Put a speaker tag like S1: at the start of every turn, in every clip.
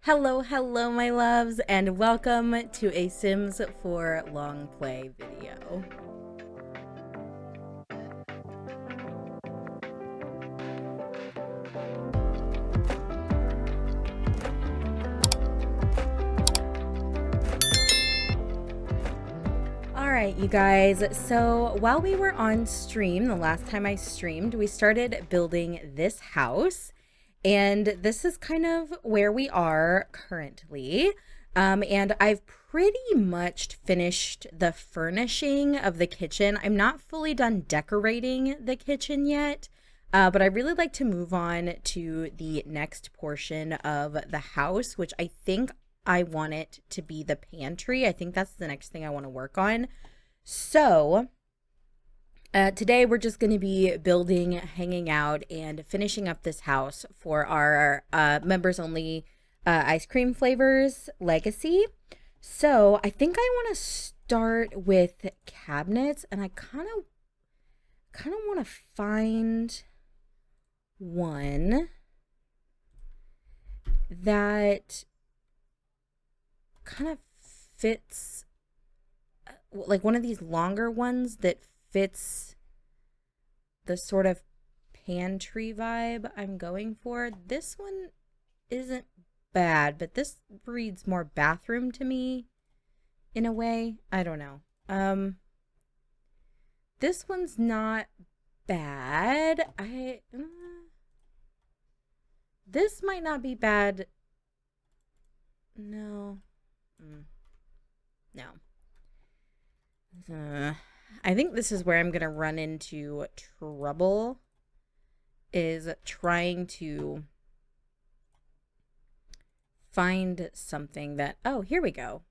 S1: Hello, my loves, and welcome to a Sims 4 long play video. Alright, you guys, so while we were on stream, the last time I streamed, we started building this house. And this is kind of where we are currently. And I've pretty much finished the furnishing of the kitchen. I'm not fully done decorating the kitchen yet, but I really like to move on to the next portion of the house, which I think I want it to be the pantry. I think that's the next thing I want to work on. So today we're just going to be building, hanging out, and finishing up this house for our members only ice cream flavors legacy. So I think I want to start with cabinets, and I kind of want to find one that kind of fits, like one of these longer ones that fits the sort of pantry vibe I'm going for. This one isn't bad, but this reads more bathroom to me in a way. I don't know. This one's not bad. This might not be bad. No. No. I think this is where I'm going to run into trouble, is trying to find something that, oh, here we go.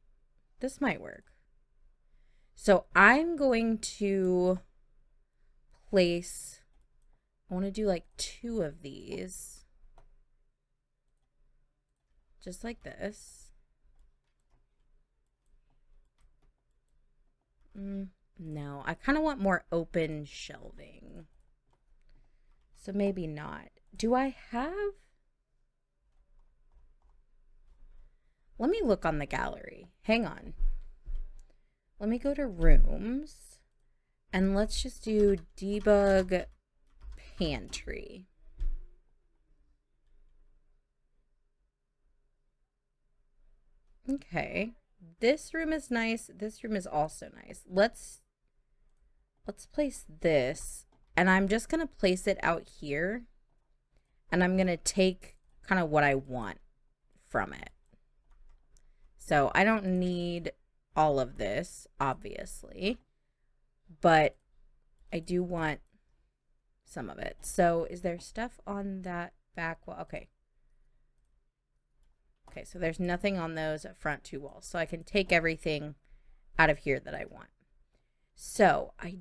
S1: This might work. So I'm going to place, I want to do like 2 of these, just like this. No, I kind of want more open shelving. So maybe not. Do I have? Let me look on the gallery. Hang on. Let me go to rooms and let's just do debug pantry. Okay. This room is nice. This room is also nice. Let's place this, and I'm just going to place it out here, and I'm going to take kind of what I want from it. So I don't need all of this, obviously, but I do want some of it. So is there stuff on that back wall? Okay. Okay, so there's nothing on those front 2 walls. So I can take everything out of here that I want. So I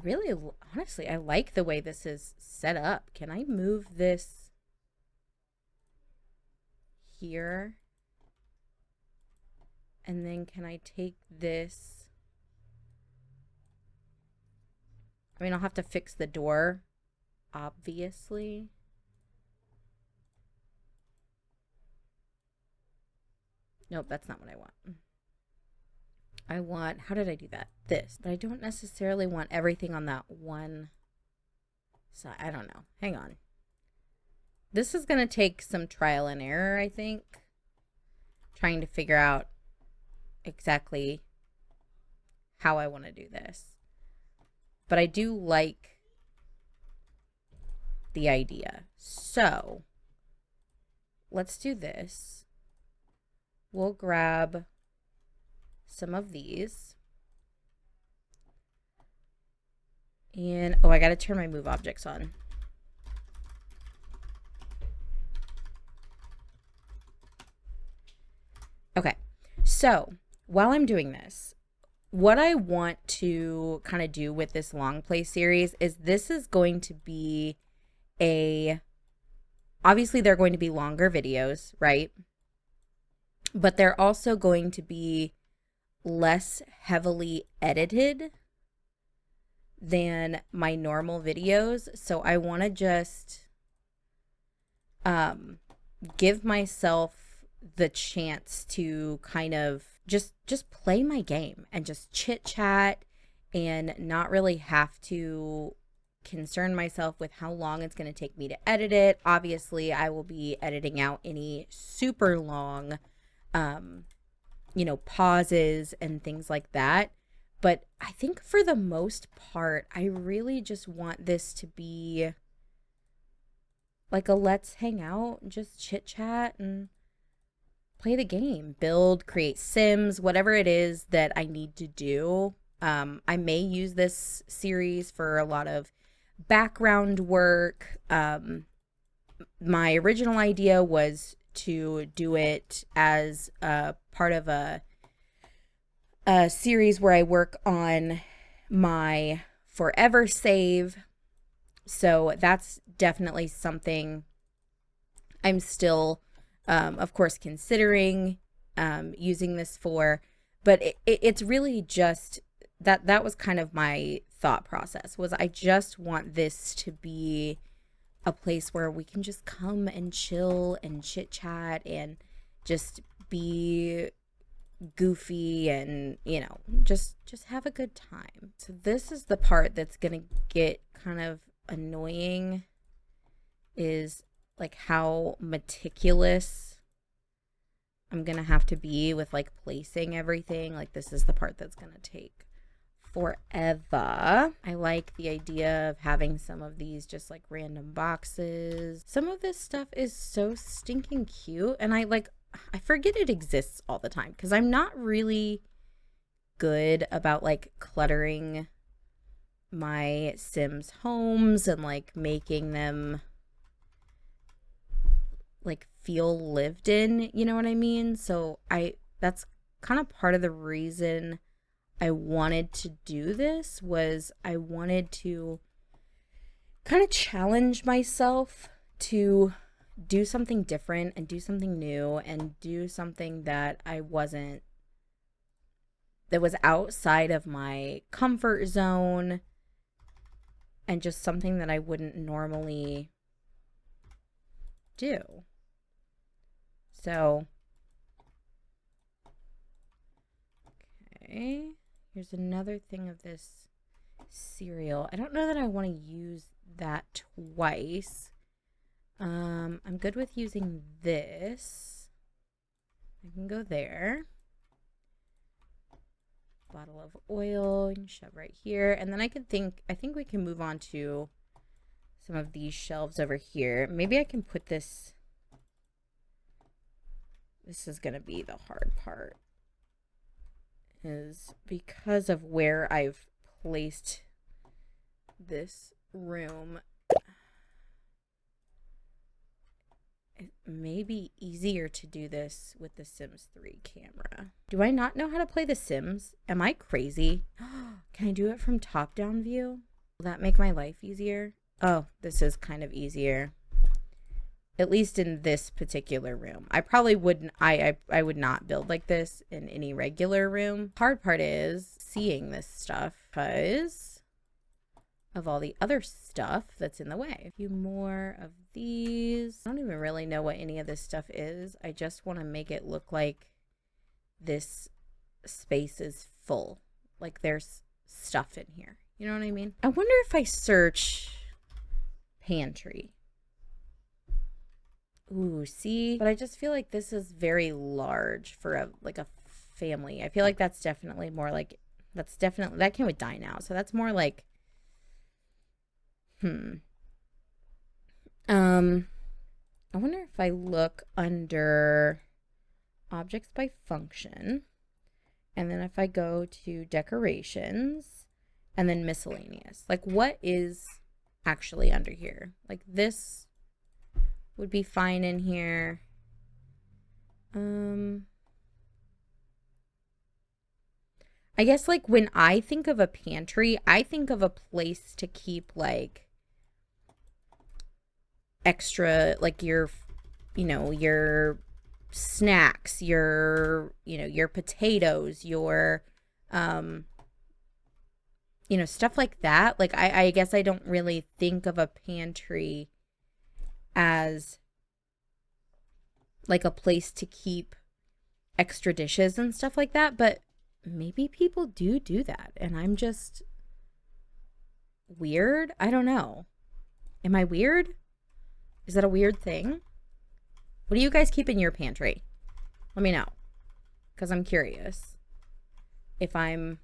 S1: really, honestly, I like the way this is set up. Can I move this here? And then can I take this? I mean, I'll have to fix the door, obviously. Nope, that's not what I want. I want, how did I do that? This. But I don't necessarily want everything on that one side. I don't know. Hang on. This is going to take some trial and error, I think. Trying to figure out exactly how I want to do this. But I do like the idea. So let's do this. We'll grab some of these. And, oh, I got to turn my move objects on. Okay, so while I'm doing this, what I want to kind of do with this long play series is this is going to be obviously they're going to be longer videos, right? But they're also going to be less heavily edited than my normal videos. So I want to just um, give myself the chance to kind of just play my game and just chit chat and not really have to concern myself with how long it's going to take me to edit it. Obviously, I will be editing out any super long um pauses and things like that. But I think for the most part, I really just want this to be like a let's hang out, just chit chat and play the game, build, create sims, whatever it is that I need to do. I may use this series for a lot of background work. My original idea was to do it as a part of a series where I work on my forever save. So that's definitely something I'm still, of course, considering using this for. But it's really just that was kind of my thought process, was I just want this to be a place where we can just come and chill and chit chat and just be goofy and just have a good time. So this is the part that's gonna get kind of annoying, is like how meticulous I'm gonna have to be with like placing everything. Like this is the part that's gonna take forever. I like the idea of having some of these just like random boxes. Some of this stuff is so stinking cute, and I forget it exists all the time because I'm not really good about like cluttering my Sims homes and like making them like feel lived in, you know what I mean? So that's kind of part of the reason I wanted to do this, was I wanted to kind of challenge myself to do something different and do something new and do something that that was outside of my comfort zone and just something that I wouldn't normally do. So, okay. Here's another thing of this cereal. I don't know that I want to use that twice. I'm good with using this. I can go there. Bottle of oil, you can shove right here. And then I think we can move on to some of these shelves over here. Maybe I can put this. This is going to be the hard part, is because of where I've placed this room. It may be easier to do this with the Sims 3 camera. Do I not know how to play The Sims? Am I crazy? Can I do it from top-down view? Will that make my life easier? Oh, this is kind of easier. At least in this particular room. I probably wouldn't, I would not build like this in any regular room. Hard part is seeing this stuff because of all the other stuff that's in the way. A few more of these. I don't even really know what any of this stuff is. I just want to make it look like this space is full. Like there's stuff in here. You know what I mean? I wonder if I search pantry. Ooh, see? But I just feel like this is very large for a family. I feel like that's definitely more like, that came with dine out. So that's more like, I wonder if I look under objects by function, and then if I go to decorations and then miscellaneous, like what is actually under here? Like this would be fine in here. I guess like when I think of a pantry, I think of a place to keep like extra, like your snacks, your potatoes, your stuff like that. Like I guess I don't really think of a pantry as like a place to keep extra dishes and stuff like that, but maybe people do that and I'm just weird. I don't know. Am I weird? Is that a weird thing? What do you guys keep in your pantry? Let me know, because I'm curious if I'm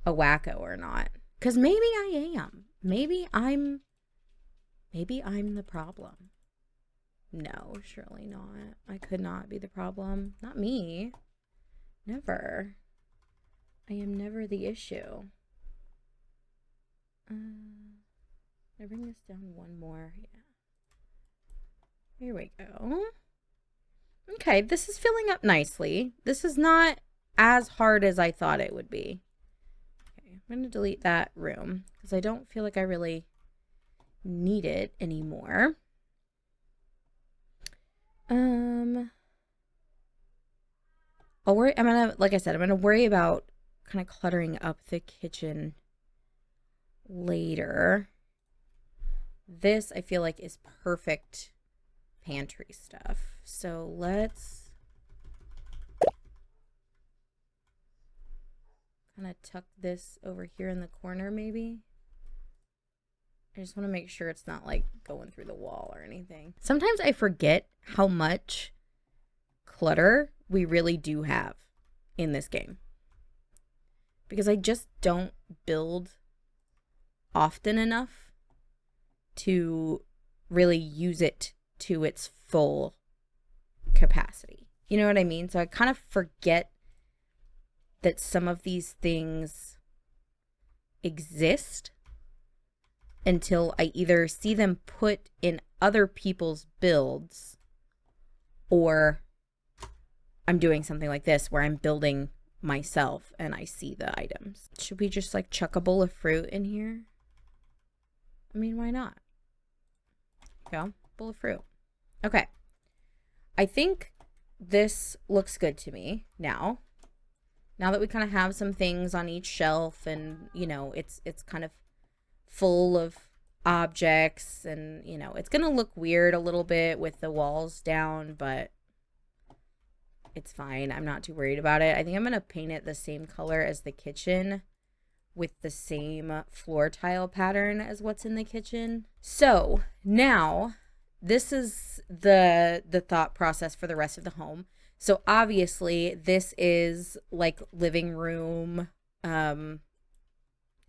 S1: a wacko or not. Because maybe I am. Maybe I'm the problem. No, surely not. I could not be the problem. Not me. Never. I am never the issue. I bring this down one more. Yeah. Here we go. Okay, this is filling up nicely. This is not as hard as I thought it would be. Okay, I'm going to delete that room because I don't feel like I really need it anymore. Like I said, I'm gonna worry about kind of cluttering up the kitchen later. This I feel like is perfect pantry stuff. So let's kind of tuck this over here in the corner maybe. I just want to make sure it's not like going through the wall or anything. Sometimes I forget how much clutter we really do have in this game, because I just don't build often enough to really use it to its full capacity. You know what I mean? So I kind of forget that some of these things exist until I either see them put in other people's builds, or I'm doing something like this where I'm building myself and I see the items. Should we just like chuck a bowl of fruit in here? I mean, why not? Go, bowl of fruit. Okay. I think this looks good to me now. Now that we kind of have some things on each shelf and, you know, it's kind of full of objects and, you know, it's going to look weird a little bit with the walls down, but it's fine. I'm not too worried about it. I think I'm going to paint it the same color as the kitchen with the same floor tile pattern as what's in the kitchen. So now this is the thought process for the rest of the home. So obviously this is like living room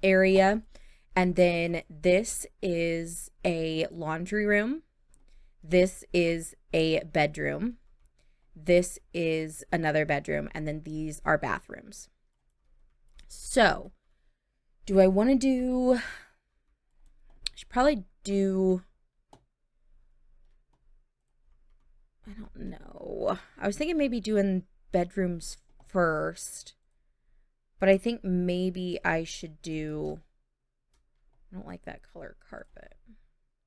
S1: area. And then this is a laundry room. This is a bedroom. This is another bedroom. And then these are bathrooms. So do I want to do, I should probably do, I don't know. I was thinking maybe doing bedrooms first, but I think maybe I should do, I don't like that color carpet.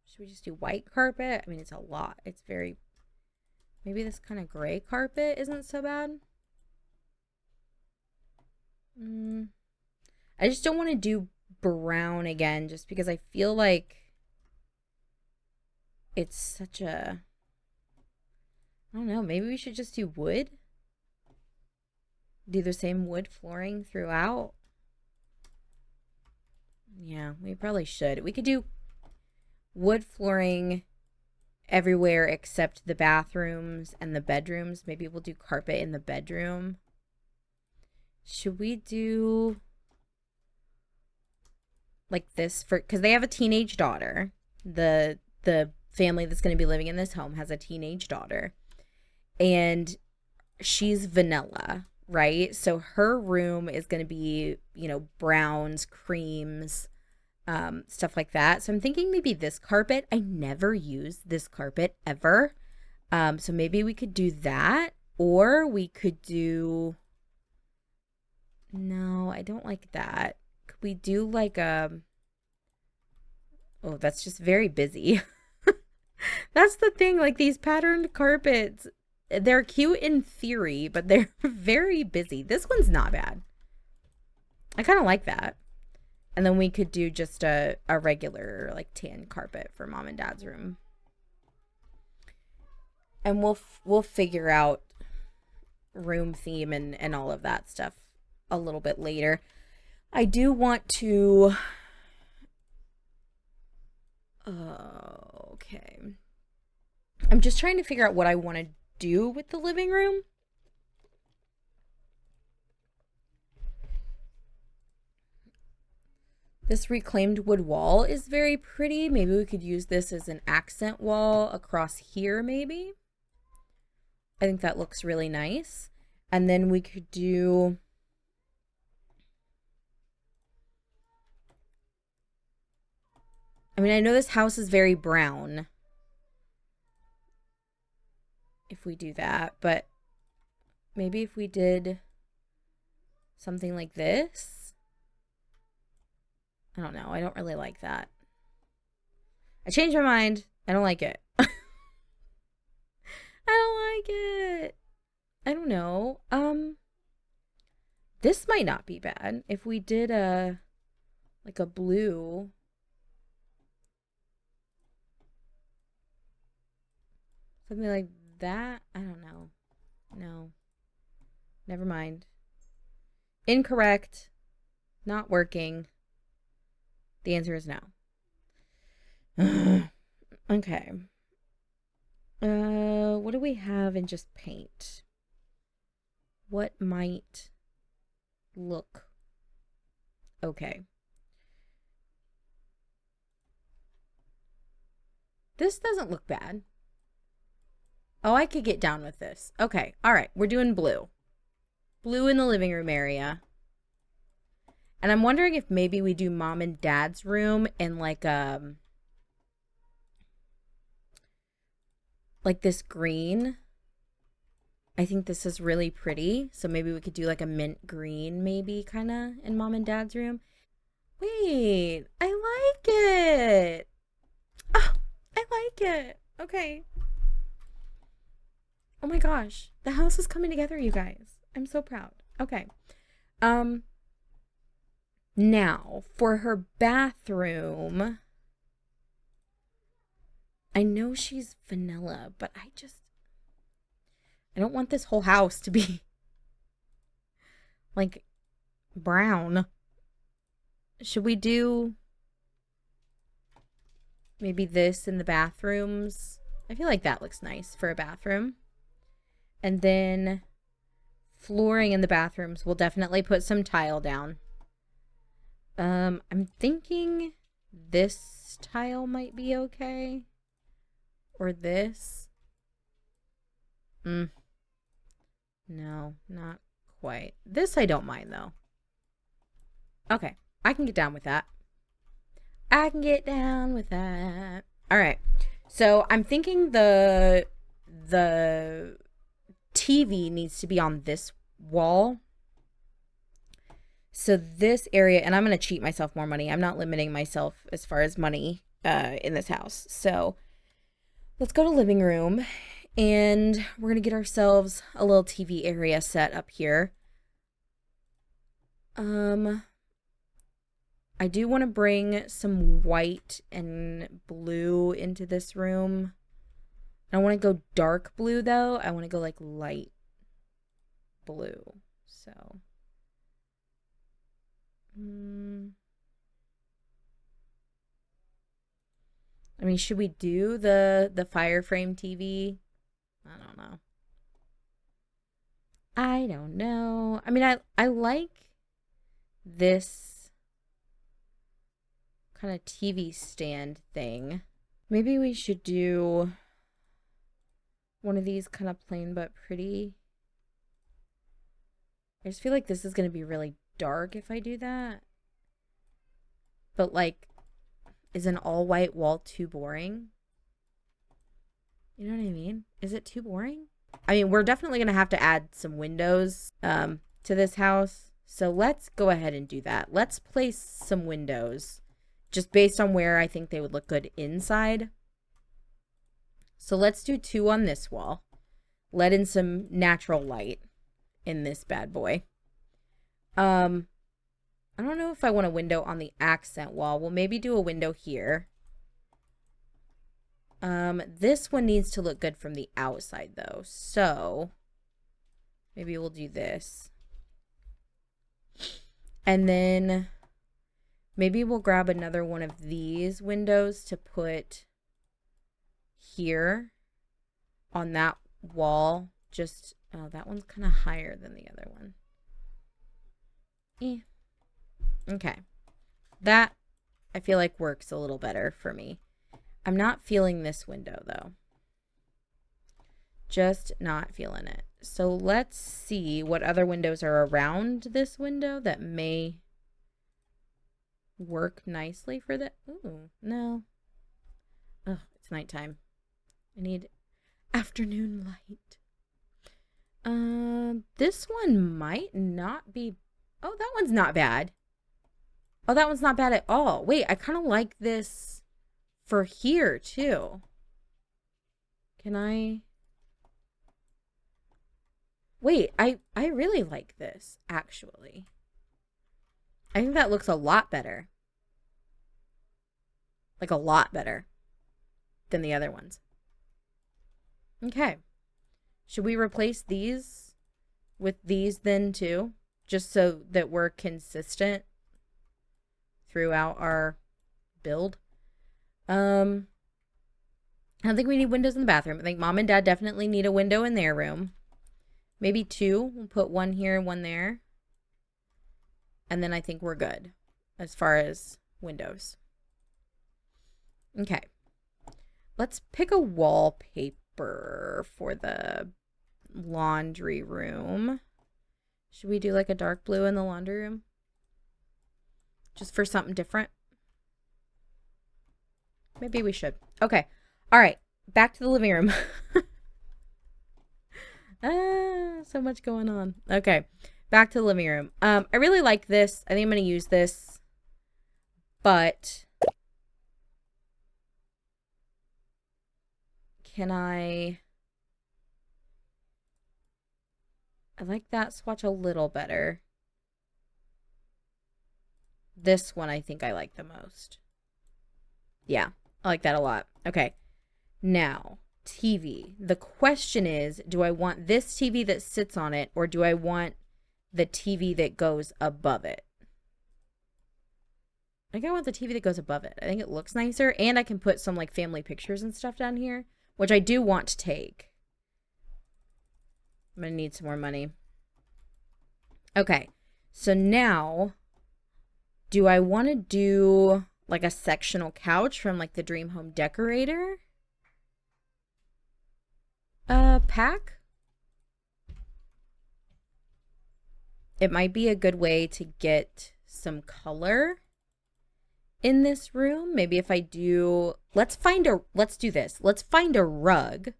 S1: Should we just do white carpet? I mean, it's a lot. It's very, maybe this kind of gray carpet isn't so bad. I just don't want to do brown again just because I feel like it's such a, I don't know, maybe we should just do wood. Do the same wood flooring throughout. Yeah, we probably should. We could do wood flooring everywhere except the bathrooms and the bedrooms. Maybe we'll do carpet in the bedroom. Should we do like this for, because they have a teenage daughter. The family that's going to be living in this home has a teenage daughter, and she's vanilla, right? So her room is going to be, you know, browns, creams, stuff like that. So I'm thinking maybe this carpet. I never use this carpet ever. So maybe we could do that, or we could do, no, I don't like that. Could we do like a, oh, that's just very busy. That's the thing, like these patterned carpets, they're cute in theory, but they're very busy. This one's not bad. I kind of like that. And then we could do just a regular like tan carpet for mom and dad's room. And we'll figure out room theme and all of that stuff a little bit later. I do want to okay. I'm just trying to figure out what I want to do with the living room. This reclaimed wood wall is very pretty. Maybe we could use this as an accent wall across here, maybe. I think that looks really nice. And then we could do... I mean, I know this house is very brown. If we do that, but maybe if we did something like this. I don't know. I don't really like that. I changed my mind. I don't like it. I don't like it. I don't know. This might not be bad. If we did like a blue. Something like that. I don't know. No. Never mind. Incorrect. Not working. The answer is no. Okay. What do we have in just paint? What might look okay? This doesn't look bad. Oh, I could get down with this. Okay. All right. We're doing blue. Blue in the living room area. And I'm wondering if maybe we do mom and dad's room in like this green. I think this is really pretty. So maybe we could do like a mint green maybe kind of in mom and dad's room. Wait, I like it. Oh, I like it. Okay. Oh my gosh. The house is coming together, you guys. I'm so proud. Okay. Now, for her bathroom, I know she's vanilla, but I don't want this whole house to be like brown. Should we do maybe this in the bathrooms? I feel like that looks nice for a bathroom. And then flooring in the bathrooms, we'll definitely put some tile down. I'm thinking this tile might be okay. Or this. No, not quite. This I don't mind though. Okay, I can get down with that. I can get down with that. All right. So I'm thinking the TV needs to be on this wall. So this area, and I'm going to cheat myself more money. I'm not limiting myself as far as money in this house. So let's go to living room, and we're going to get ourselves a little TV area set up here. I do want to bring some white and blue into this room. I don't want to go dark blue, though. I want to go, like, light blue. So... I mean, should we do the fire frame TV? I don't know. I don't know. I mean, I like this kind of TV stand thing. Maybe we should do one of these kind of plain but pretty. I just feel like this is going to be really dark if I do that. But like, is an all white wall too boring? You know what I mean? Is it too boring? I mean, we're definitely going to have to add some windows to this house. So let's go ahead and do that. Let's place some windows just based on where I think they would look good inside. So let's do 2 on this wall. Let in some natural light in this bad boy. I don't know if I want a window on the accent wall. We'll maybe do a window here. This one needs to look good from the outside though. So maybe we'll do this. And then maybe we'll grab another one of these windows to put here on that wall. Just, oh, that one's kind of higher than the other one. Okay. That I feel like works a little better for me. I'm not feeling this window though. Just not feeling it. So let's see what other windows are around this window that may work nicely for that. Ooh, no. Oh, it's nighttime. I need afternoon light. This one might not be. Oh, that one's not bad. Oh, that one's not bad at all. Wait, I kind of like this for here too. Can I? Wait, I really like this actually. I think that looks a lot better. Like a lot better than the other ones. Okay. Should we replace these with these then too? Just so that we're consistent throughout our build. I don't think we need windows in the bathroom. I think mom and dad definitely need a window in their room. Maybe two. We'll put one here and one there. And then I think we're good as far as windows. Okay. Let's pick a wallpaper for the laundry room. Should we do like a dark blue in the laundry room? Just for something different? Maybe we should. Okay. All right. Back to the living room. So much going on. Okay. Back to the living room. I really like this. I think I'm going to use this. But can I like that swatch a little better. This one I think I like the most. Yeah, I like that a lot. Okay. Now, TV. The question is, do I want this TV that sits on it or do I want the TV that goes above it? I think I want the TV that goes above it. I think it looks nicer and I can put some like family pictures and stuff down here, which I do want to take. I'm going to need some more money. Okay. So now, do I want to do like a sectional couch from like the Dream Home Decorator pack? It might be a good way to get some color in this room. Maybe if I do, let's do this. Let's find a rug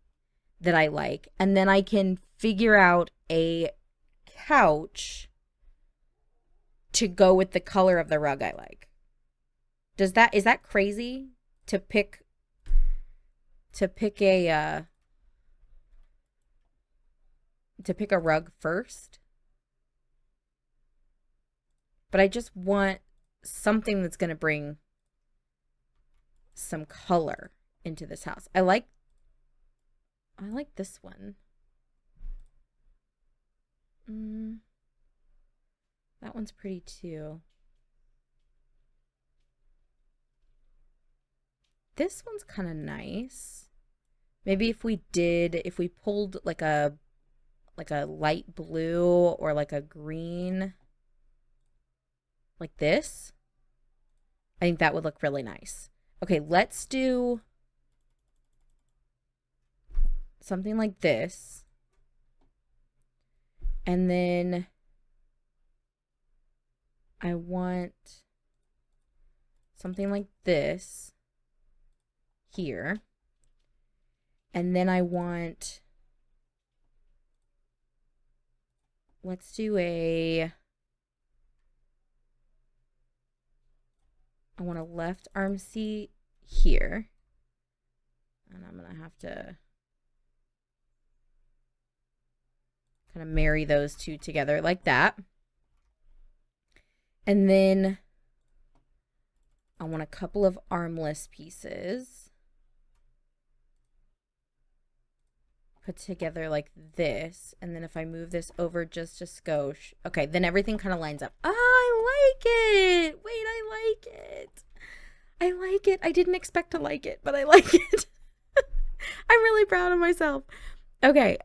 S1: that I like, and then I can figure out a couch to go with the color of the rug I like. Is that crazy to pick a rug first? But I just want something that's going to bring some color into this house. I like this one. That one's pretty too. This one's kind of nice. Maybe if we pulled like a light blue or like a green like this, I think that would look really nice. Okay, let's do something like this. And then I want something like this here. And then I want, let's do I want a left arm seat here. And I'm going to have to kind of marry those two together like that. And then I want a couple of armless pieces put together like this. And then if I move this over just a skosh, okay, then everything kind of lines up. Oh, I like it. Wait, I like it. I like it. I didn't expect to like it, but I like it. I'm really proud of myself. Okay,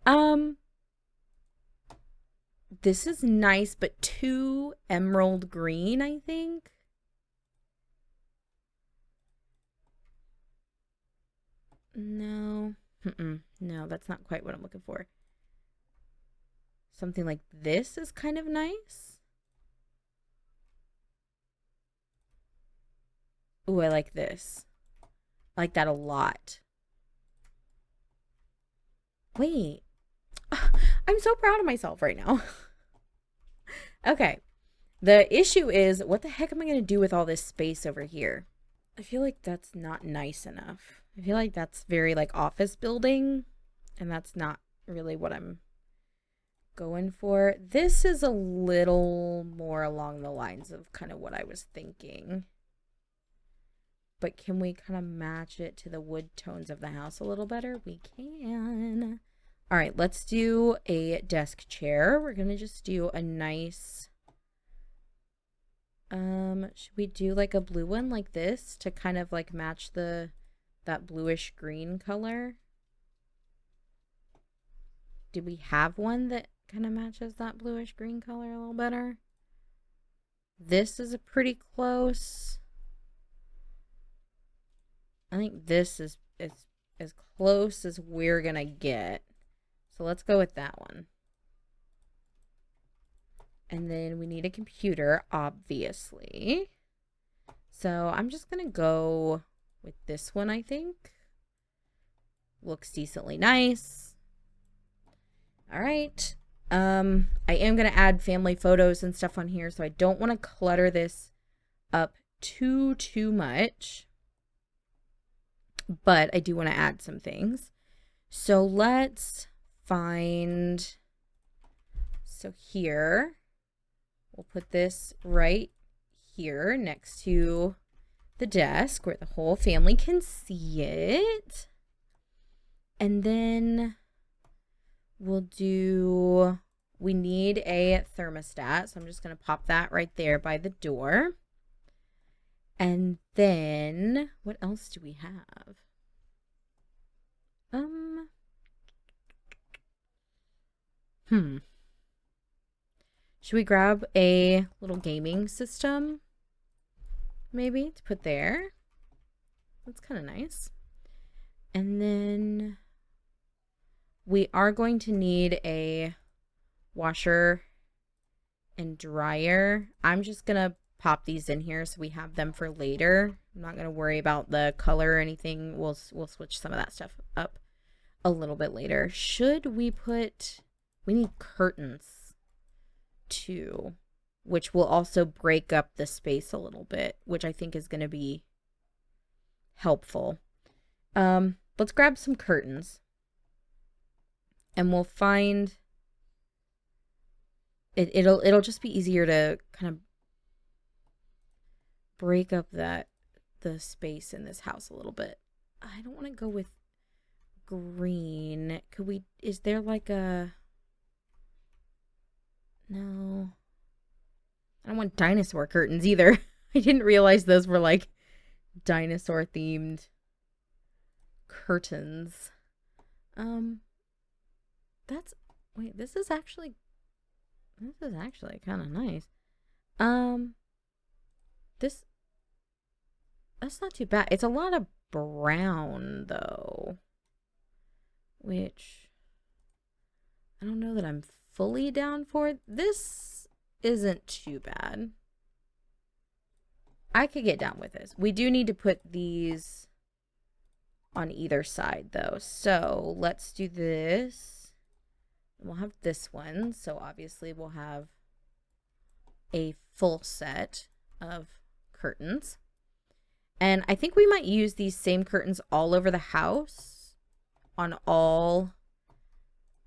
S1: this is nice, but too emerald green, I think. No. No, that's not quite what I'm looking for. Something like this is kind of nice. Ooh, I like this. I like that a lot. Wait. I'm so proud of myself right now. Okay. The issue is, what the heck am I going to do with all this space over here? I feel like that's not nice enough. I feel like that's very like office building, and that's not really what I'm going for. This is a little more along the lines of kind of what I was thinking. But can we kind of match it to the wood tones of the house a little better? We can. All right, let's do a desk chair. We're going to just do a nice, should we do like a blue one like this to kind of like match that bluish green color? Do we have one that kind of matches that bluish green color a little better? This is a pretty close. I think this is as close as we're gonna get. So let's go with that one. And then we need a computer, obviously. So I'm just gonna go with this one, I think. Looks decently nice. All right. I am gonna add family photos and stuff on here, so I don't want to clutter this up too much. But I do want to add some things. So let's find, so here, we'll put this right here next to the desk where the whole family can see it. And then we'll do, we need a thermostat. So I'm just going to pop that right there by the door. And then what else do we have? Should we grab a little gaming system maybe to put there? That's kind of nice. And then we are going to need a washer and dryer. I'm just going to pop these in here so we have them for later. I'm not going to worry about the color or anything. We'll switch some of that stuff up a little bit later. Should we put, we need curtains too, which will also break up the space a little bit, which I think is going to be helpful. Let's grab some curtains and we'll find it'll just be easier to kind of break up the space in this house a little bit. I don't want to go with green. Could we, is there like a, no, I don't want dinosaur curtains either. I didn't realize those were like dinosaur themed curtains. That's, wait, this is actually kind of nice. That's not too bad. It's a lot of brown though, which I don't know that I'm fully down for. This isn't too bad. I could get down with this. We do need to put these on either side though. So let's do this. We'll have this one. So obviously we'll have a full set of curtains. And I think we might use these same curtains all over the house on all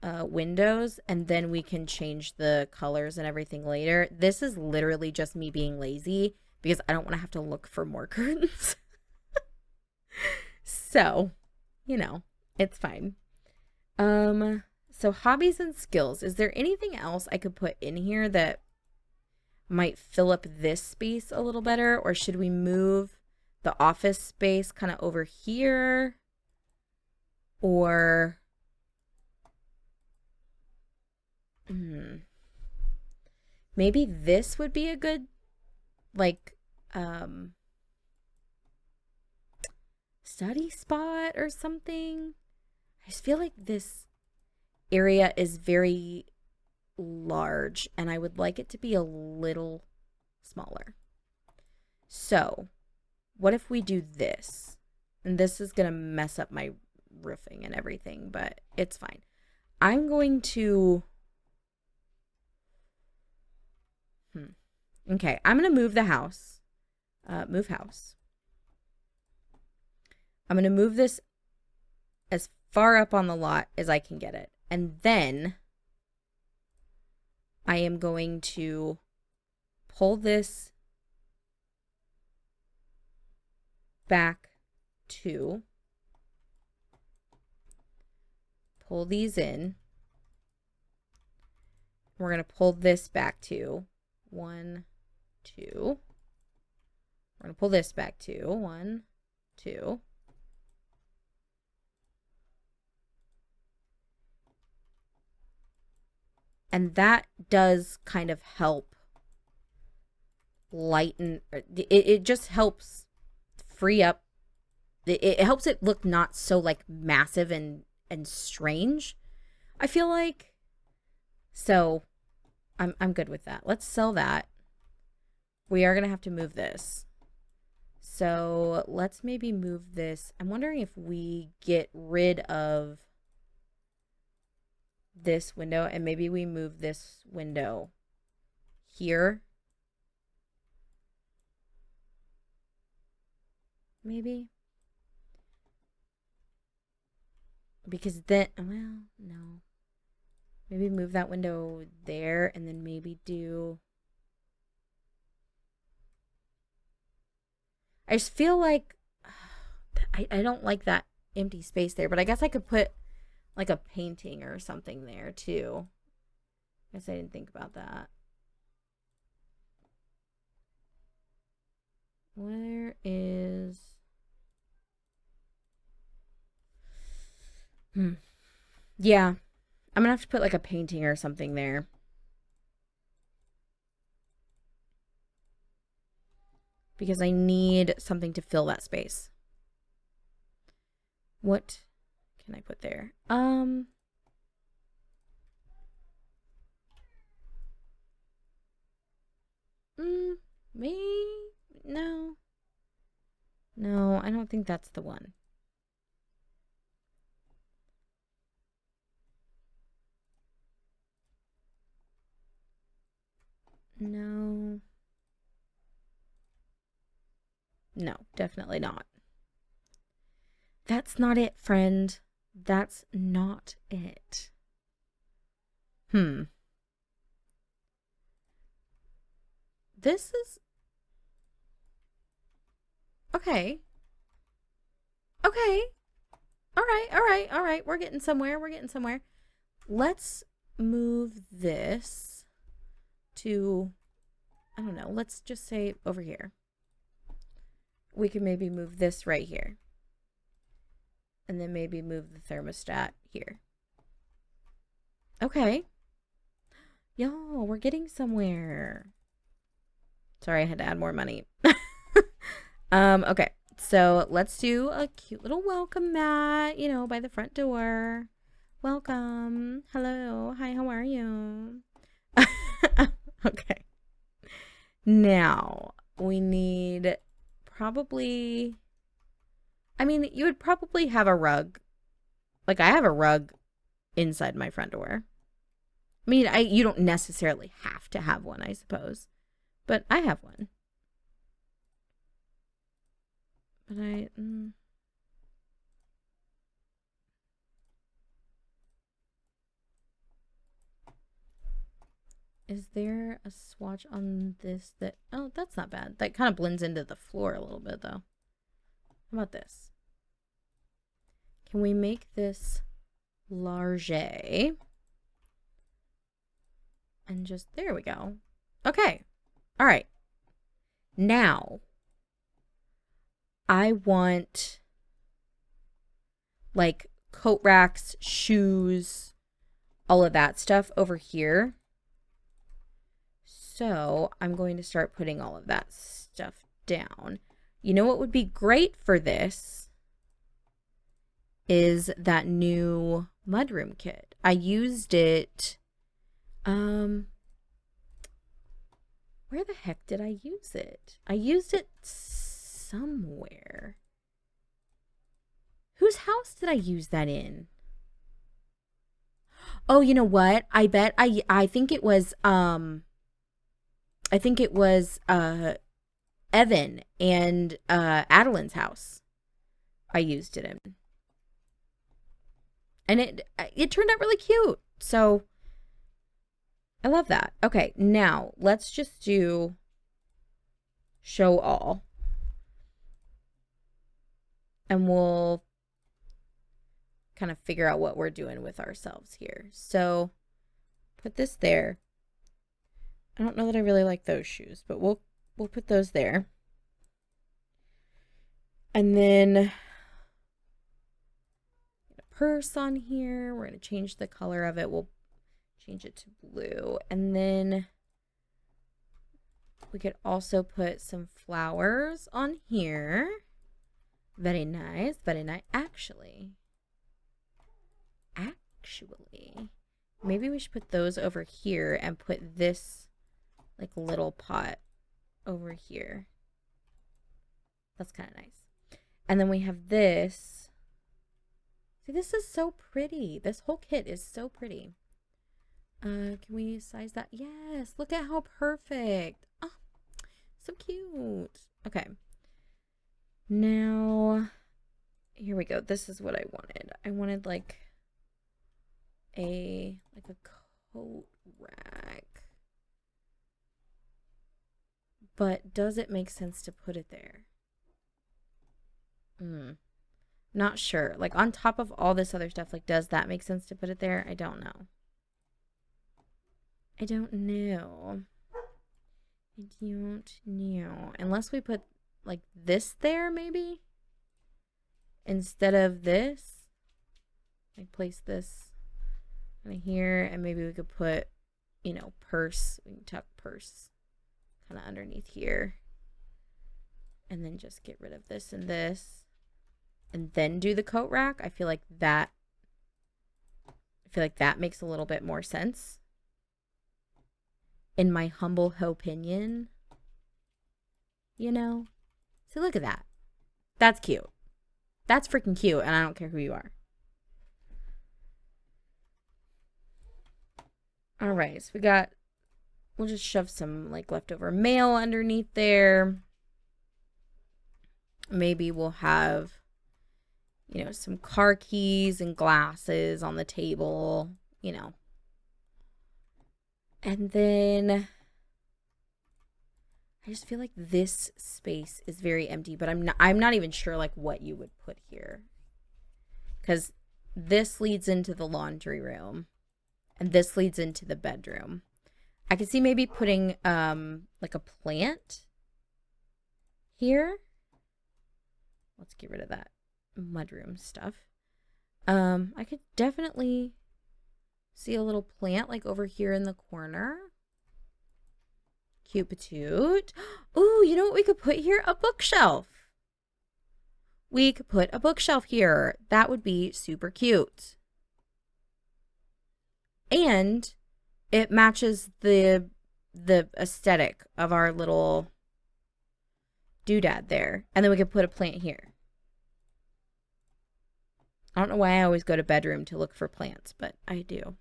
S1: windows, and then we can change the colors and everything later. This is literally just me being lazy because I don't want to have to look for more curtains. So, you know, it's fine. So hobbies and skills. Is there anything else I could put in here that might fill up this space a little better? Or should we move the office space kind of over here? Or maybe this would be a good, like, study spot or something. I just feel like this area is very large and I would like it to be a little smaller. So, what if we do this? And this is going to mess up my roofing and everything, but it's fine. I'm going to Okay, I'm going to move the house. Move house. I'm going to move this as far up on the lot as I can get it. And then I am going to pull this back to, pull these in. We're going to pull this back to 1, 2. We're going to pull this back to 1, 2. And that does kind of help lighten, it just helps free up, it helps it look not so like massive and strange, I feel like. So I'm good with that. Let's sell that. We are going to have to move this. So let's maybe move this. I'm wondering if we get rid of this window and maybe we move this window here. Maybe. Because then, well, no. Maybe move that window there and then maybe do... I just feel like I don't like that empty space there, but I guess I could put like a painting or something there too. I guess I didn't think about that. Where is... Yeah. I'm gonna have to put like a painting or something there. Because I need something to fill that space. What can I put there? Me? No. No, I don't think that's the one. No. No, definitely not. That's not it, friend. That's not it. This is... Okay. Okay. All right, all right, all right. We're getting somewhere. We're getting somewhere. Let's move this to... I don't know. Let's just say over here. We can maybe move this right here. And then maybe move the thermostat here. Okay. Y'all, we're getting somewhere. Sorry, I had to add more money. Okay. So let's do a cute little welcome mat, you know, by the front door. Welcome. Hello. Hi, how are you? Okay. Now, we need probably... I mean, you would probably have a rug. Like, I have a rug inside my front door. I mean, you don't necessarily have to have one, I suppose. But I have one. But Is there a swatch on this that... Oh, that's not bad. That kind of blends into the floor a little bit, though. How about this? Can we make this large. And just, there we go. Okay. All right. Now, I want like coat racks, shoes, all of that stuff over here. So I'm going to start putting all of that stuff down. You know what would be great for this is that new mudroom kit. I used it, where the heck did I use it? I used it somewhere. Whose house did I use that in? Oh, you know what? I bet I think it was Evan and Adeline's house. I used it in. And it turned out really cute. So I love that. Okay, now let's just do show all. And we'll kind of figure out what we're doing with ourselves here. So put this there. I don't know that I really like those shoes, but we'll put those there. And then a purse on here. We're going to change the color of it. We'll change it to blue. And then we could also put some flowers on here. Very nice. Very nice. Actually, maybe we should put those over here and put this like little pot over here. That's kind of nice. And then we have this. See, this is so pretty. This whole kit is so pretty. Can we size that? Yes, look at how perfect. Oh, so cute. Okay. Now, here we go. This is what I wanted. I wanted like a coat rack. But does it make sense to put it there? Not sure. Like on top of all this other stuff, like does that make sense to put it there? I don't know. I don't know. Unless we put like this there maybe? Instead of this. Like place this kind of here, and maybe we could put, you know, purse. We can tuck purse kind of underneath here. And then just get rid of this and this. And then do the coat rack. I feel like that makes a little bit more sense. In my humble opinion. You know? So look at that. That's cute. That's freaking cute, and I don't care who you are. All right, so we'll just shove some like leftover mail underneath there. Maybe we'll have, you know, some car keys and glasses on the table, you know. And then I just feel like this space is very empty, but I'm not even sure like what you would put here. Cuz this leads into the laundry room and this leads into the bedroom. I could see maybe putting like a plant here. Let's get rid of that mudroom stuff. I could definitely see a little plant like over here in the corner. Cute patoote. Ooh, you know what we could put here? A bookshelf. We could put a bookshelf here. That would be super cute. And it matches the aesthetic of our little doodad there. And then we could put a plant here. I don't know why I always go to bedroom to look for plants, but I do.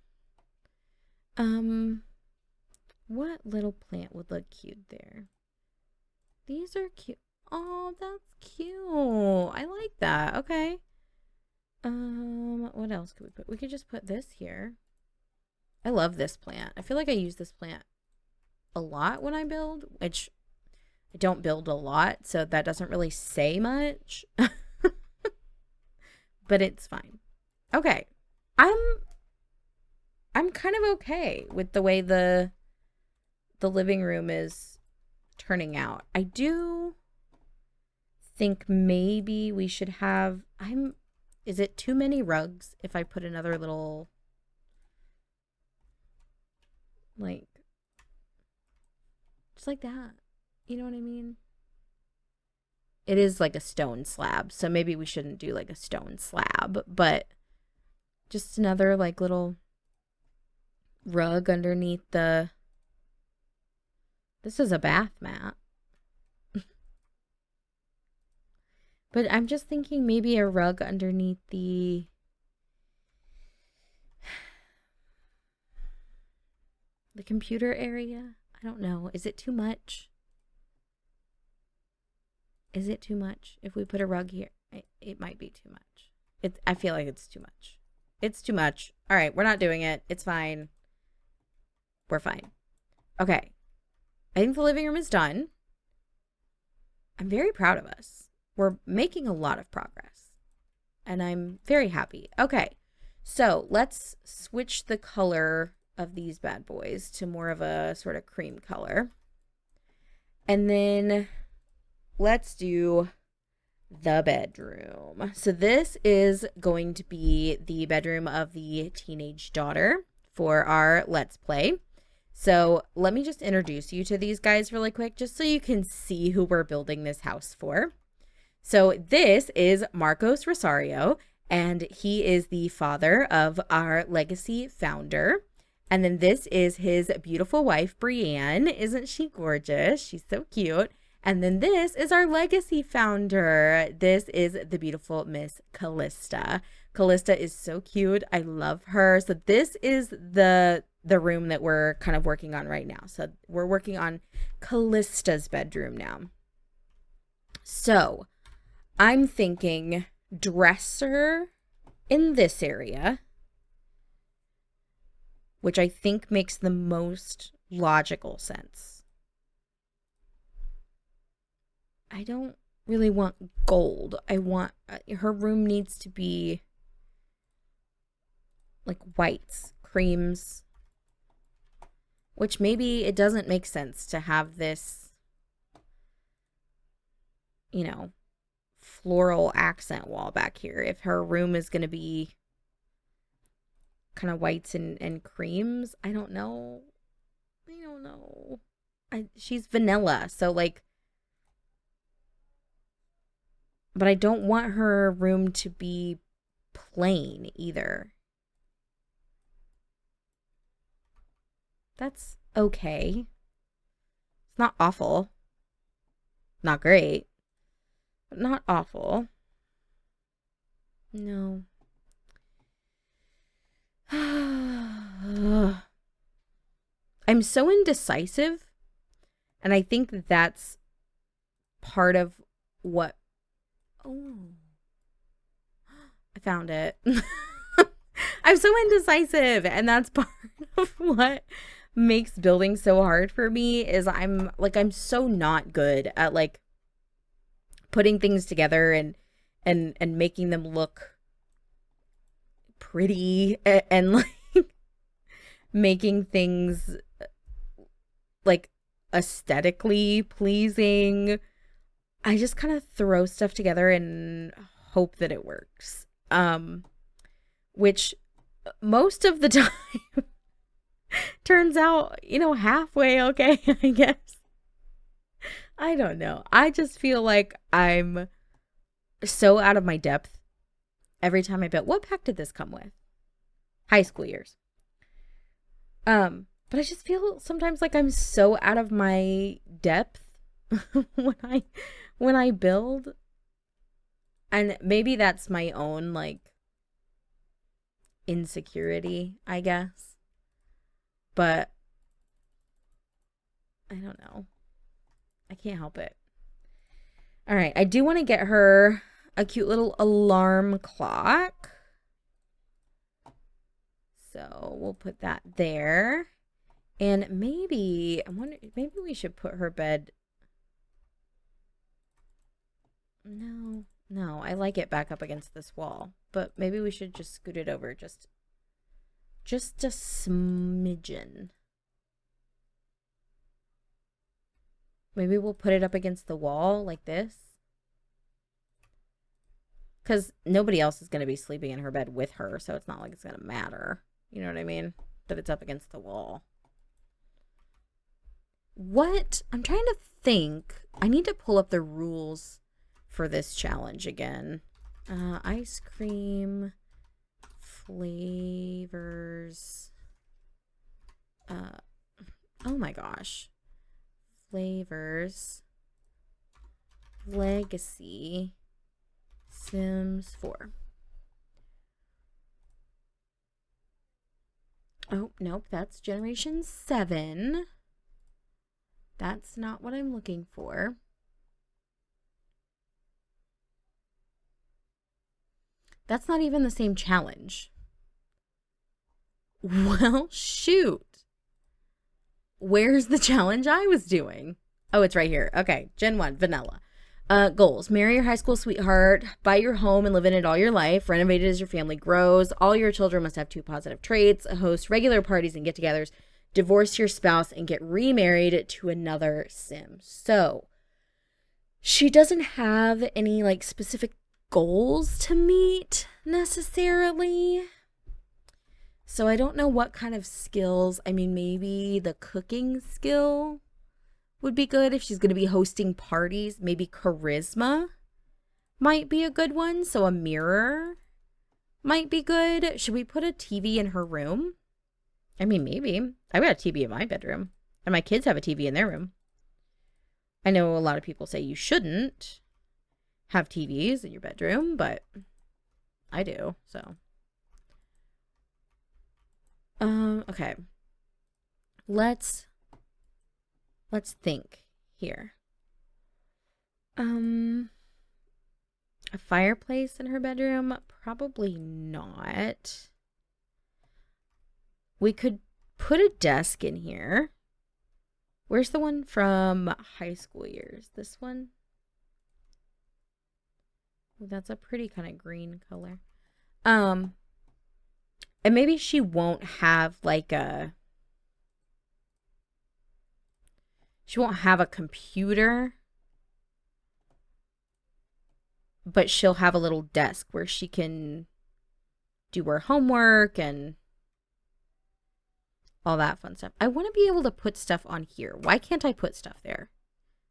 S1: What little plant would look cute there? These are cute. Oh, that's cute. I like that. Okay. What else could we put? We could just put this here. I love this plant. I feel like I use this plant a lot when I build, which I don't build a lot, so that doesn't really say much. But it's fine. Okay. I'm I'm kind of okay with the way the living room is turning out. I do think maybe we should have I'm is it too many rugs if I put another little like just like that? You know what I mean? It is like a stone slab, so maybe we shouldn't do like a stone slab, but just another like little rug underneath the this is a bath mat. But I'm just thinking maybe a rug underneath the computer area. I don't know. Is it too much? Is it too much if we put a rug here? It might be too much. I feel like it's too much. It's too much. All right, we're not doing it. It's fine. We're fine. Okay. I think the living room is done. I'm very proud of us. We're making a lot of progress. And I'm very happy. Okay. So let's switch the color of these bad boys to more of a sort of cream color. And then let's do the bedroom. So this is going to be the bedroom of the teenage daughter for our Let's Play. So let me just introduce you to these guys really quick, just so you can see who we're building this house for. So this is Marcos Rosario, and he is the father of our legacy founder. And then this is his beautiful wife, Brienne. Isn't she gorgeous? She's so cute. And then this is our legacy founder. This is the beautiful Miss Callista. Callista is so cute. I love her. So this is the room that we're kind of working on right now. So we're working on Callista's bedroom now. So I'm thinking dresser in this area, which I think makes the most logical sense. I don't really want gold. I want her room needs to be like whites, creams, which maybe it doesn't make sense to have this, you know, floral accent wall back here if her room is going to be kind of whites and creams. I don't know. She's vanilla, so like, but I don't want her room to be plain either. That's okay. It's not awful. Not great. But not awful. No. I'm so indecisive. And I think that's part of what... Oh. I found it. I'm so indecisive. And that's part of what makes building so hard for me is I'm so not good at like putting things together and making them look pretty and like making things like aesthetically pleasing. I just kind of throw stuff together and hope that it works. Which most of the time turns out, halfway okay, I guess. I don't know. I just feel like I'm so out of my depth every time I build. What pack did this come with? High school years. But I just feel sometimes like I'm so out of my depth when I build. And maybe that's my own like insecurity, I guess. But I don't know. I can't help it. All right, I do want to get her a cute little alarm clock. So we'll put that there. And maybe, maybe we should put her bed. No, I like it back up against this wall. But maybe we should just scoot it over just Just a smidgen. Maybe we'll put it up against the wall like this. Because nobody else is going to be sleeping in her bed with her, so it's not like it's going to matter. You know what I mean? That it's up against the wall. What? I'm trying to think. I need to pull up the rules for this challenge again. Ice cream flavors. Oh my gosh. Flavors. Legacy. Sims 4. Oh, nope, that's Generation 7. That's not what I'm looking for. That's not even the same challenge. Well, shoot. Where's the challenge I was doing? Oh, it's right here. Okay, Gen 1, vanilla. Goals. Marry your high school sweetheart, buy your home and live in it all your life, renovate it as your family grows. All your children must have 2 positive traits, host regular parties and get-togethers, divorce your spouse, and get remarried to another sim. So, she doesn't have any, like, specific goals to meet, necessarily. So, I don't know what kind of skills. I mean, maybe the cooking skill would be good if she's going to be hosting parties. Maybe charisma might be a good one. So a mirror might be good. Should we put a TV in her room? I mean, maybe. I've got a TV in my bedroom. And my kids have a TV in their room. I know a lot of people say you shouldn't have TVs in your bedroom, but I do, so. Okay. Let's think here. A fireplace in her bedroom? Probably not. We could put a desk in here. Where's the one from high school years? This one? Ooh, that's a pretty kind of green color. And maybe she won't have like she won't have a computer, but she'll have a little desk where she can do her homework and all that fun stuff. I want to be able to put stuff on here. Why can't I put stuff there?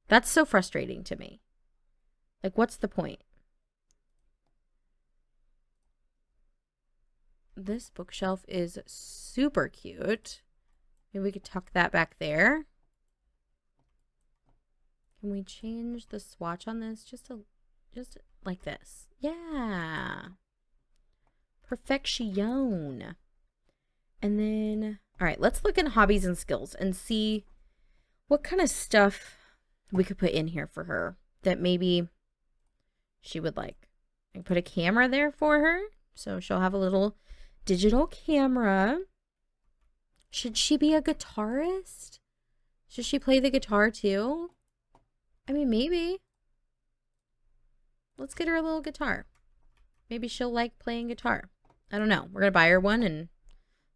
S1: That's so frustrating to me. Like, what's the point? This bookshelf is super cute. Maybe we could tuck that back there. Can we change the swatch on this just like this? Yeah. Perfection. And then, all right, let's look in hobbies and skills and see what kind of stuff we could put in here for her that maybe she would like. I can put a camera there for her, so she'll have a little digital camera. Should she be a guitarist? Should she play the guitar too? I mean, maybe. Let's get her a little guitar. Maybe she'll like playing guitar. I don't know. We're going to buy her one and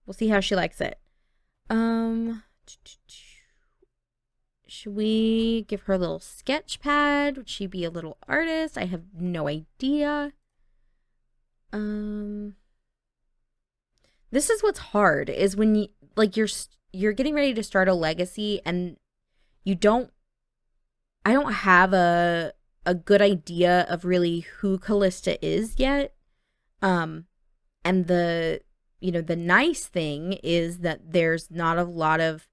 S1: we'll see how she likes it. Should we give her a little sketch pad? Would she be a little artist? I have no idea. This is what's hard is when you like you're getting ready to start a legacy and I don't have a good idea of really who Callista is yet. And the nice thing is that there's not a lot of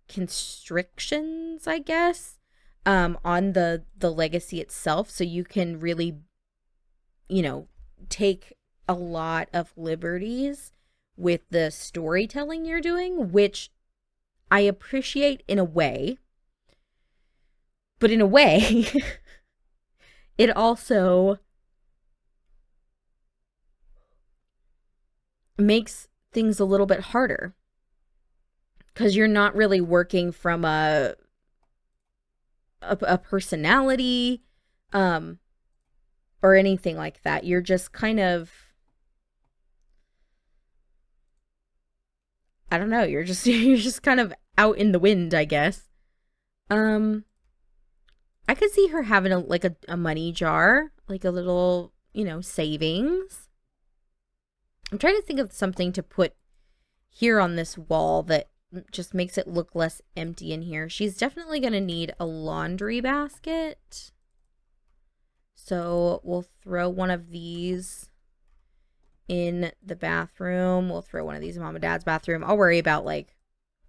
S1: constrictions, I guess, on the legacy itself, so you can really take a lot of liberties with the storytelling you're doing, which I appreciate in a way. But in a way, it also makes things a little bit harder because you're not really working from a personality or anything like that. You're just kind of I don't know. You're just you're just kind of out in the wind, I guess. Um, I could see her having a money jar, like a little, savings. I'm trying to think of something to put here on this wall that just makes it look less empty in here. She's definitely going to need a laundry basket. So we'll throw one of these in the bathroom. We'll throw one of these in Mom and Dad's bathroom. I'll worry about like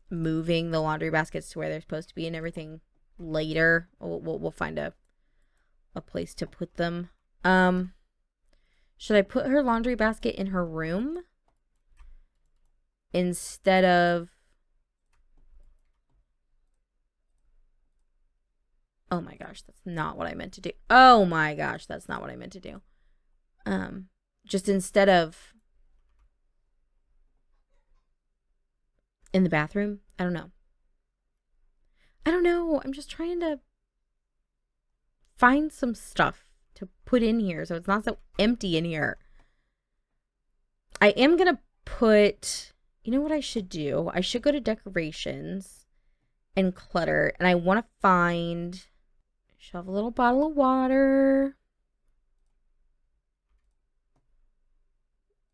S1: moving the laundry baskets to where they're supposed to be and everything later. We'll find a place to put them. Should I put her laundry basket in her room instead of... Oh my gosh, that's not what I meant to do. Oh my gosh, that's not what I meant to do. Just instead of in the bathroom? I don't know. I'm just trying to find some stuff to put in here so it's not so empty in here. I am going to put... You know what I should do? I should go to decorations and clutter. And I want to find... She'll have a little bottle of water.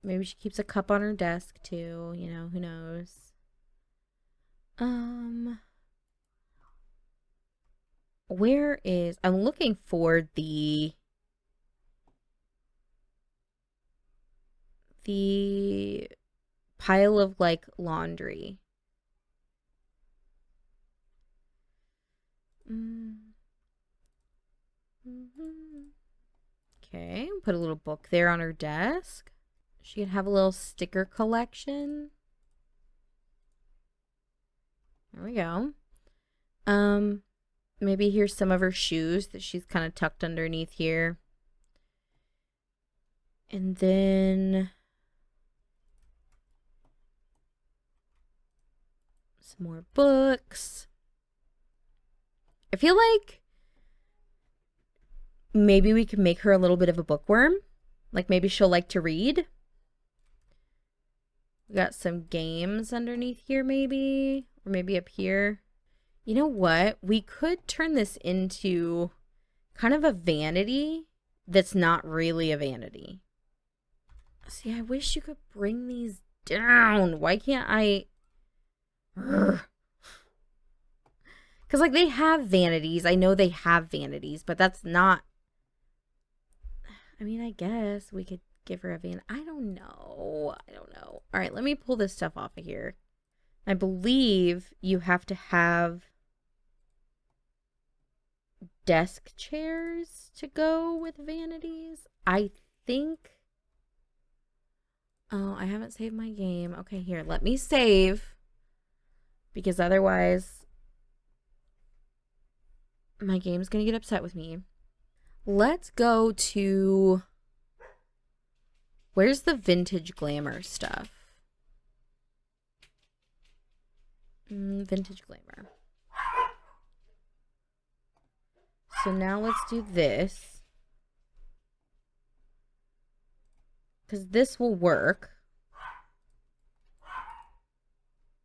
S1: Maybe she keeps a cup on her desk too. Who knows? Where is... I'm looking for the pile of like laundry. Okay, put a little book there on her desk. She could have a little sticker collection. There we go. Maybe here's some of her shoes that she's kind of tucked underneath here. And then some more books. I feel like maybe we could make her a little bit of a bookworm. Like maybe she'll like to read. We got some games underneath here maybe. Or maybe up here. You know what? We could turn this into kind of a vanity that's not really a vanity. See, I wish you could bring these down. Why can't I? Because, like, they have vanities. I know they have vanities, but that's not... I mean, I guess we could give her a van. I don't know. All right, let me pull this stuff off of here. I believe you have to have desk chairs to go with vanities. I think... Oh, I haven't saved my game. Okay, here, let me save. Because otherwise, my game's going to get upset with me. Let's go to... Where's the vintage glamour stuff? Vintage glamour. So now let's do this. Because this will work.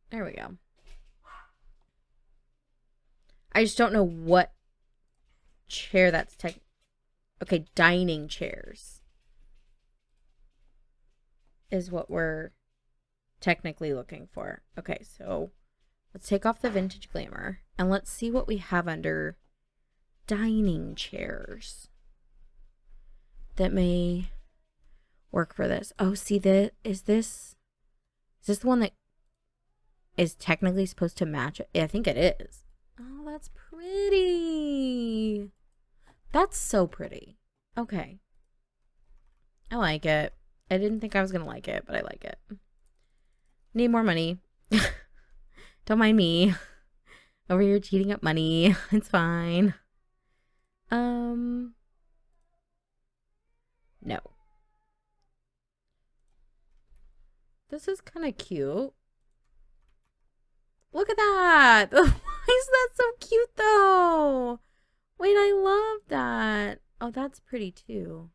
S1: There we go. I just don't know what chair that's okay, dining chairs is what we're technically looking for. Okay, so let's take off the vintage glamour and let's see what we have under dining chairs that may work for this. Oh, see, is this the one that is technically supposed to match it? Yeah, I think it is. Oh, that's pretty. That's so pretty. Okay. I like it. I didn't think I was going to like it, but I like it. Need more money. Don't mind me. Over here cheating up money. It's fine. No. This is kind of cute. Look at that. Why is that so cute though? Wait, I love that. Oh, that's pretty too.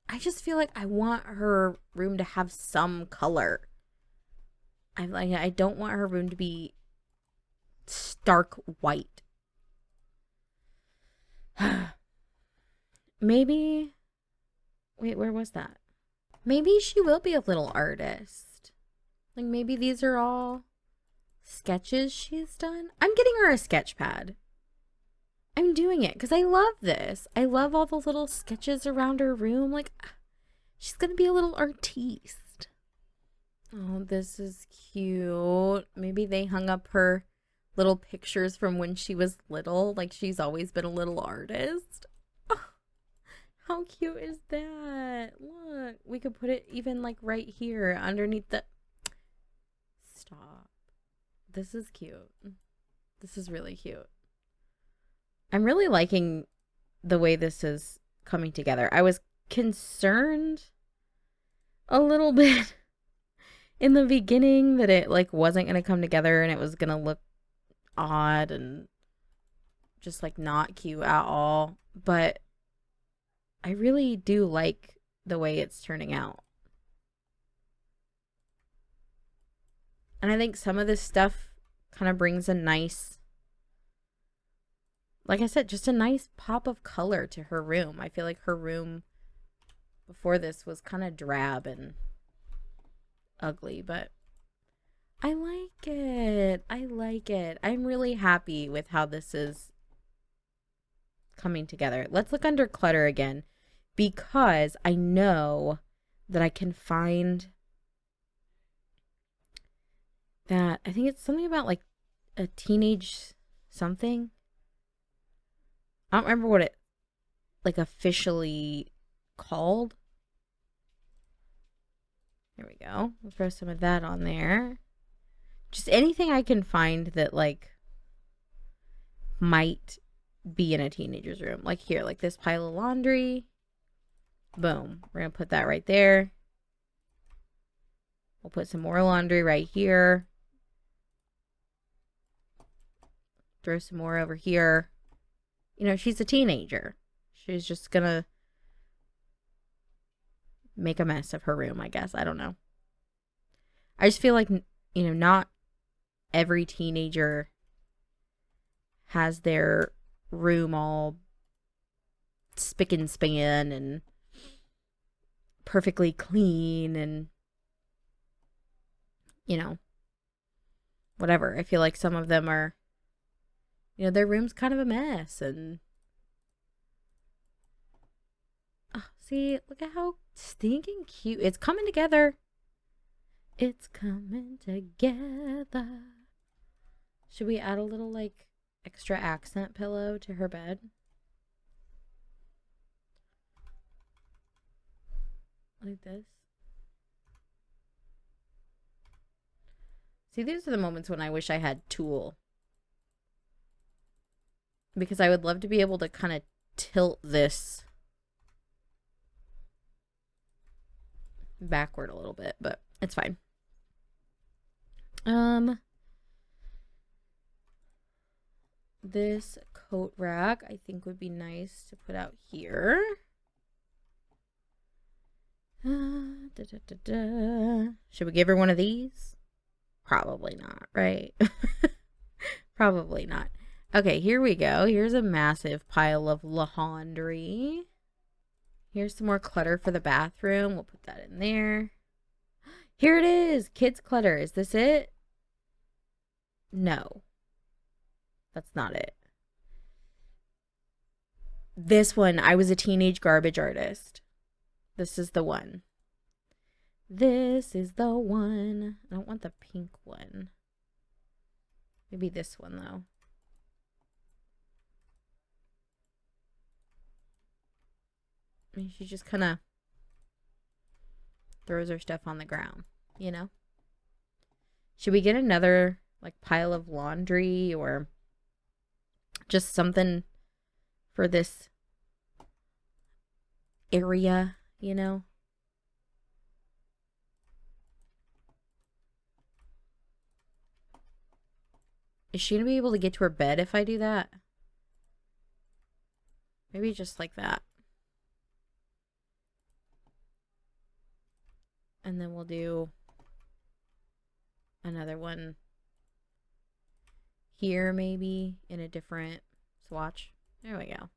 S1: I just feel like I want her room to have some color. I don't want her room to be stark white. Maybe, wait, where was that? Maybe she will be a little artist. Like maybe these are all sketches she's done. I'm getting her a sketch pad. I'm doing it because I love this. I love all the little sketches around her room. Like, she's going to be a little artiste. Oh, this is cute. Maybe they hung up her little pictures from when she was little. Like, she's always been a little artist. Oh, how cute is that? Look, we could put it even like right here underneath the... Stop. This is cute. This is really cute. I'm really liking the way this is coming together. I was concerned a little bit in the beginning that it like wasn't going to come together and it was going to look odd and just like not cute at all. But I really do like the way it's turning out. And I think some of this stuff kind of brings a nice, like I said, just a nice pop of color to her room. I feel like her room before this was kind of drab and ugly, but I like it. I like it. I'm really happy with how this is coming together. Let's look under clutter again because I know that I can find that. I think it's something about like a teenage something. I don't remember what it like officially called. There we go. We'll throw some of that on there. Just anything I can find that like might be in a teenager's room. Like here, like this pile of laundry. Boom. We're going to put that right there. We'll put some more laundry right here. Throw some more over here. You know, she's a teenager. She's just going to make a mess of her room, I guess. I don't know. I just feel like, you know, not every teenager has their room all spick and span and perfectly clean and, you know, whatever. I feel like some of them are, you know, their room's kind of a mess. And oh, see, look at how stinking cute. It's coming together. It's coming together. Should we add a little like extra accent pillow to her bed? Like this. See, these are the moments when I wish I had tulle. Because I would love to be able to kind of tilt this backward a little bit, but it's fine. This coat rack I think would be nice to put out here. Should we give her one of these? Probably not, right? Probably not. Okay, here we go. Here's a massive pile of laundry. Here's some more clutter for the bathroom. We'll put that in there. Here it is. Kids clutter. Is this it? No. That's not it. This one, I was a teenage garbage artist. This is the one. This is the one. I don't want the pink one. Maybe this one, though. I mean, she just kind of throws her stuff on the ground, you know? Should we get another, like, pile of laundry or just something for this area, you know? Is she gonna be able to get to her bed if I do that? Maybe just like that. And then we'll do another one here, maybe in a different swatch. There we go.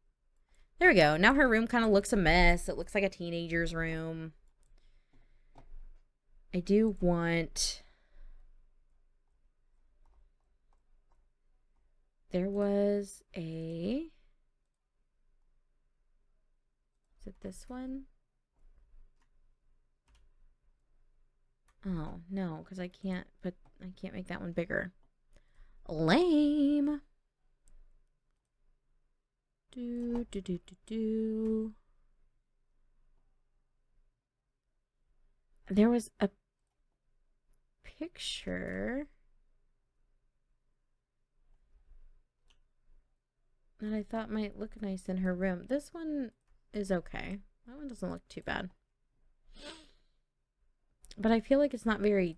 S1: There we go. Now her room kind of looks a mess. It looks like a teenager's room. I do want... There was a... Is it this one? Oh, no, because I can't make that one bigger. Lame. There was a picture that I thought might look nice in her room. This one is okay. That one doesn't look too bad. But I feel like it's not very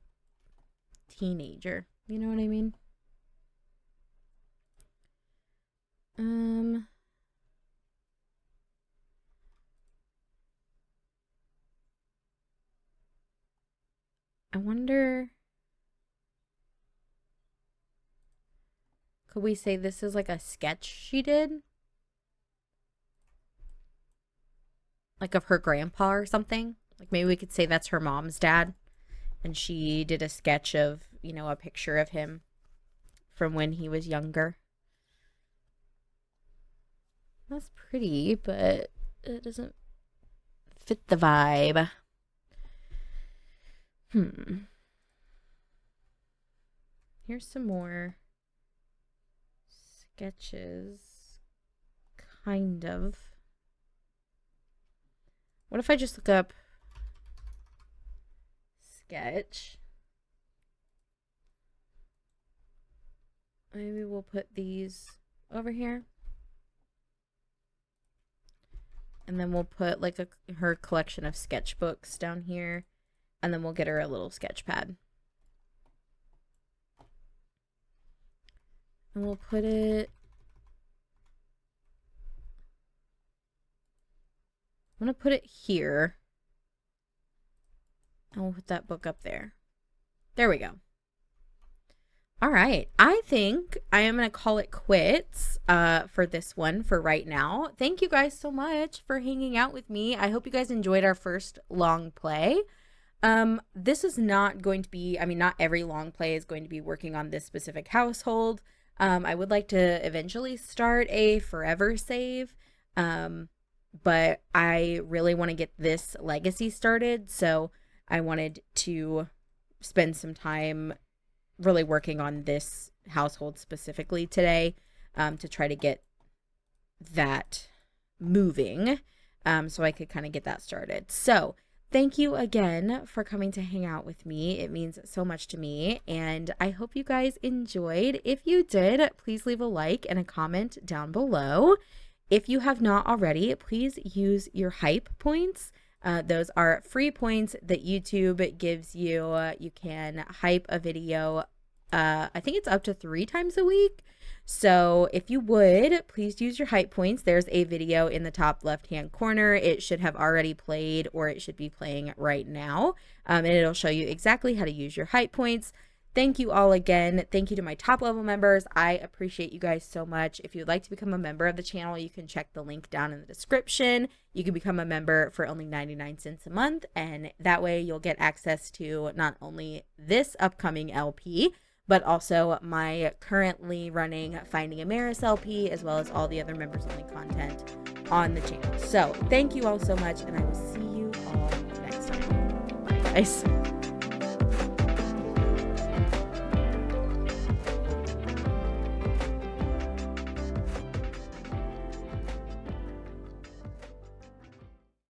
S1: teenager. You know what I mean? I wonder... Could we say this is like a sketch she did? Like of her grandpa or something? Like maybe we could say that's her mom's dad. And she did a sketch of, you know, a picture of him from when he was younger. That's pretty, but it doesn't fit the vibe. Here's some more sketches. Kind of. What if I just look up sketch? Maybe we'll put these over here. And then we'll put like her collection of sketchbooks down here. And then we'll get her a little sketch pad. And we'll put it... I'm going to put it here. And we'll put that book up there. There we go. All right. I think I am going to call it quits for this one for right now. Thank you guys so much for hanging out with me. I hope you guys enjoyed our first long play. This is not going to be, I mean, not every long play is going to be working on this specific household. I would like to eventually start a forever save. But I really want to get this legacy started. So I wanted to spend some time really working on this household specifically today, to try to get that moving, so I could kind of get that started. So thank you again for coming to hang out with me. It means so much to me, and I hope you guys enjoyed. If you did, please leave a like and a comment down below. If you have not already, please use your hype points. Those are free points that YouTube gives you. You can hype a video, I think it's up to 3 times a week. So if you would, please use your hype points. There's a video in the top left-hand corner. It should have already played, or it should be playing right now. And it'll show you exactly how to use your hype points. Thank you all again. Thank you to my top level members. I appreciate you guys so much. If you'd like to become a member of the channel, you can check the link down in the description. You can become a member for only 99 cents a month, and that way you'll get access to not only this upcoming LP, but also my currently running Finding Amaris LP, as well as all the other members only content on the channel. So thank you all so much, and I will see you all next time. Bye guys.